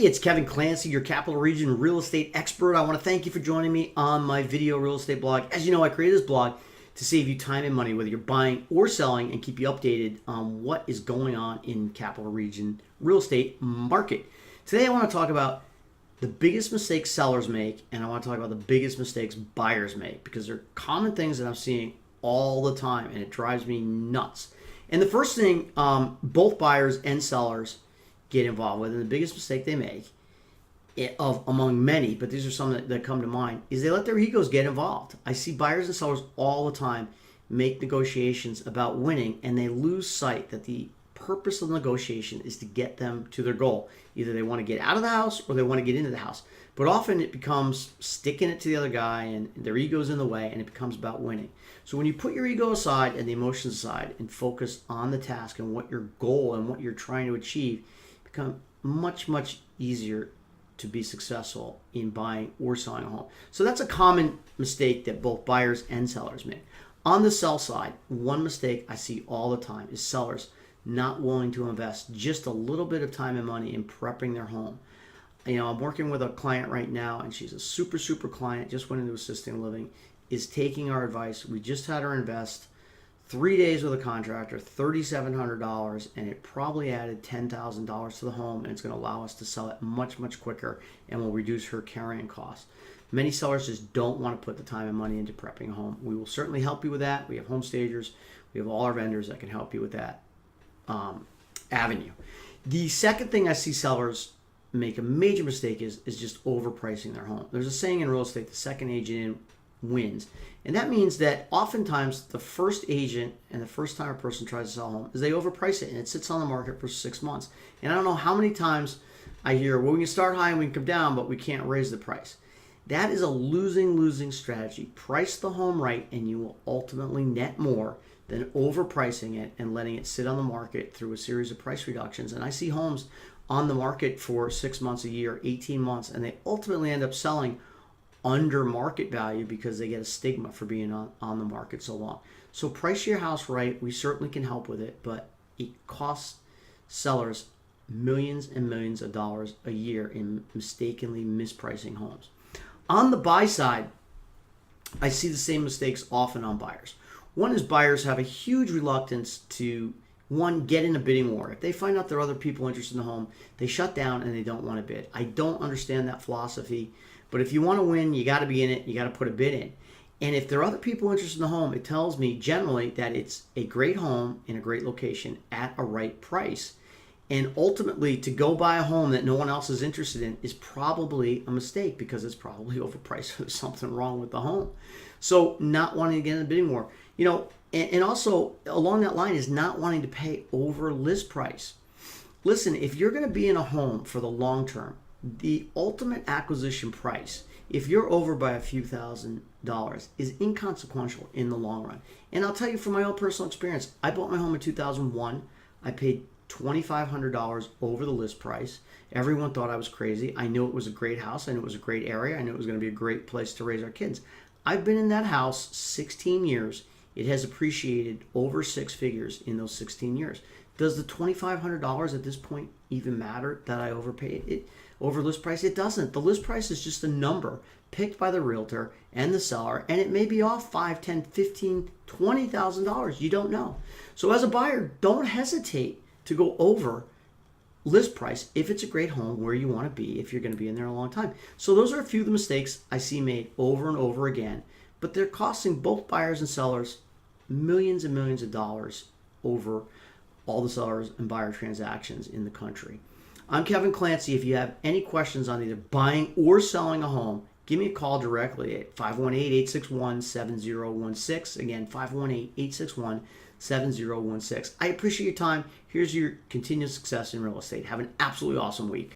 it's Kevin Clancy, your Capital Region real estate expert. I want to thank you for joining me on my video real estate blog. As you know, I created this blog to save you time and money, whether you're buying or selling, and keep you updated on what is going on in Capital Region real estate market. Today, I want to talk about the biggest mistakes sellers make, and I want to talk about the biggest mistakes buyers make, because they're common things that I'm seeing all the time, and it drives me nuts. And the first thing both buyers and sellers get involved with, and the biggest mistake they make, among many, but these are some that come to mind, is they let their egos get involved. I see buyers and sellers all the time make negotiations about winning, and they lose sight that the purpose of the negotiation is to get them to their goal. Either they want to get out of the house or they want to get into the house. But often it becomes sticking it to the other guy, and their ego's in the way, and it becomes about winning. So when you put your ego aside and the emotions aside and focus on the task and what your goal and what you're trying to achieve, become much, much easier to be successful in buying or selling a home. So that's a common mistake that both buyers and sellers make. On the sell side, one mistake I see all the time is sellers not willing to invest just a little bit of time and money in prepping their home. You know, I'm working with a client right now, and she's a super client, just went into assisted living, is taking our advice. We just had her invest 3 days with a contractor, $3,700, and it probably added $10,000 to the home, and it's going to allow us to sell it much quicker and will reduce her carrying costs. Many sellers just don't want to put the time and money into prepping a home. We will certainly help you with that. We have home stagers. We have all our vendors that can help you with that avenue. The second thing I see sellers make a major mistake is just overpricing their home. There's a saying in real estate, the second agent in wins. And that means that oftentimes the first agent and the first time a person tries to sell a home is they overprice it, and it sits on the market for 6 months. And I don't know how many times I hear, well, we can start high and we can come down, but we can't raise the price. That is a losing strategy. Price the home right, and you will ultimately net more than overpricing it and letting it sit on the market through a series of price reductions. And I see homes on the market for 6 months, a year, 18 months, and they ultimately end up selling under market value because they get a stigma for being on the market so long. So price your house right. We certainly can help with it, but it costs sellers millions and millions of dollars a year in mistakenly mispricing homes. On the buy side, I see the same mistakes often on buyers. One is buyers have a huge reluctance to, one, get in a bidding war. If they find out there are other people interested in the home, they shut down and they don't want to bid. I don't understand that philosophy. But if you want to win, you got to be in it. You got to put a bid in. And if there are other people interested in the home, it tells me generally that it's a great home in a great location at a right price. And ultimately, to go buy a home that no one else is interested in is probably a mistake, because it's probably overpriced. There's something wrong with the home. So not wanting to get in the bidding war. You know, and also along that line is not wanting to pay over list price. Listen, if you're going to be in a home for the long term, the ultimate acquisition price, if you're over by a few $1,000s, is inconsequential in the long run. And I'll tell you from my own personal experience, I bought my home in 2001. I paid $2,500 over the list price. Everyone thought I was crazy. I knew it was a great house. I knew it was a great area. I knew it was going to be a great place to raise our kids. I've been in that house 16 years. It has appreciated over 6 figures in those 16 years. Does the $2,500 at this point even matter that I overpaid it over list price? It doesn't. The list price is just a number picked by the realtor and the seller, and it may be off $5, $10, $15, $20,000. You don't know. So as a buyer, don't hesitate to go over list price if it's a great home where you want to be, if you're going to be in there a long time. So those are a few of the mistakes I see made over and over again, but they're costing both buyers and sellers millions and millions of dollars over all the sellers and buyer transactions in the country. I'm Kevin Clancy. If you have any questions on either buying or selling a home, give me a call directly at 518-861-7016. Again, 518-861-7016. I appreciate your time. Here's your continued success in real estate. Have an absolutely awesome week.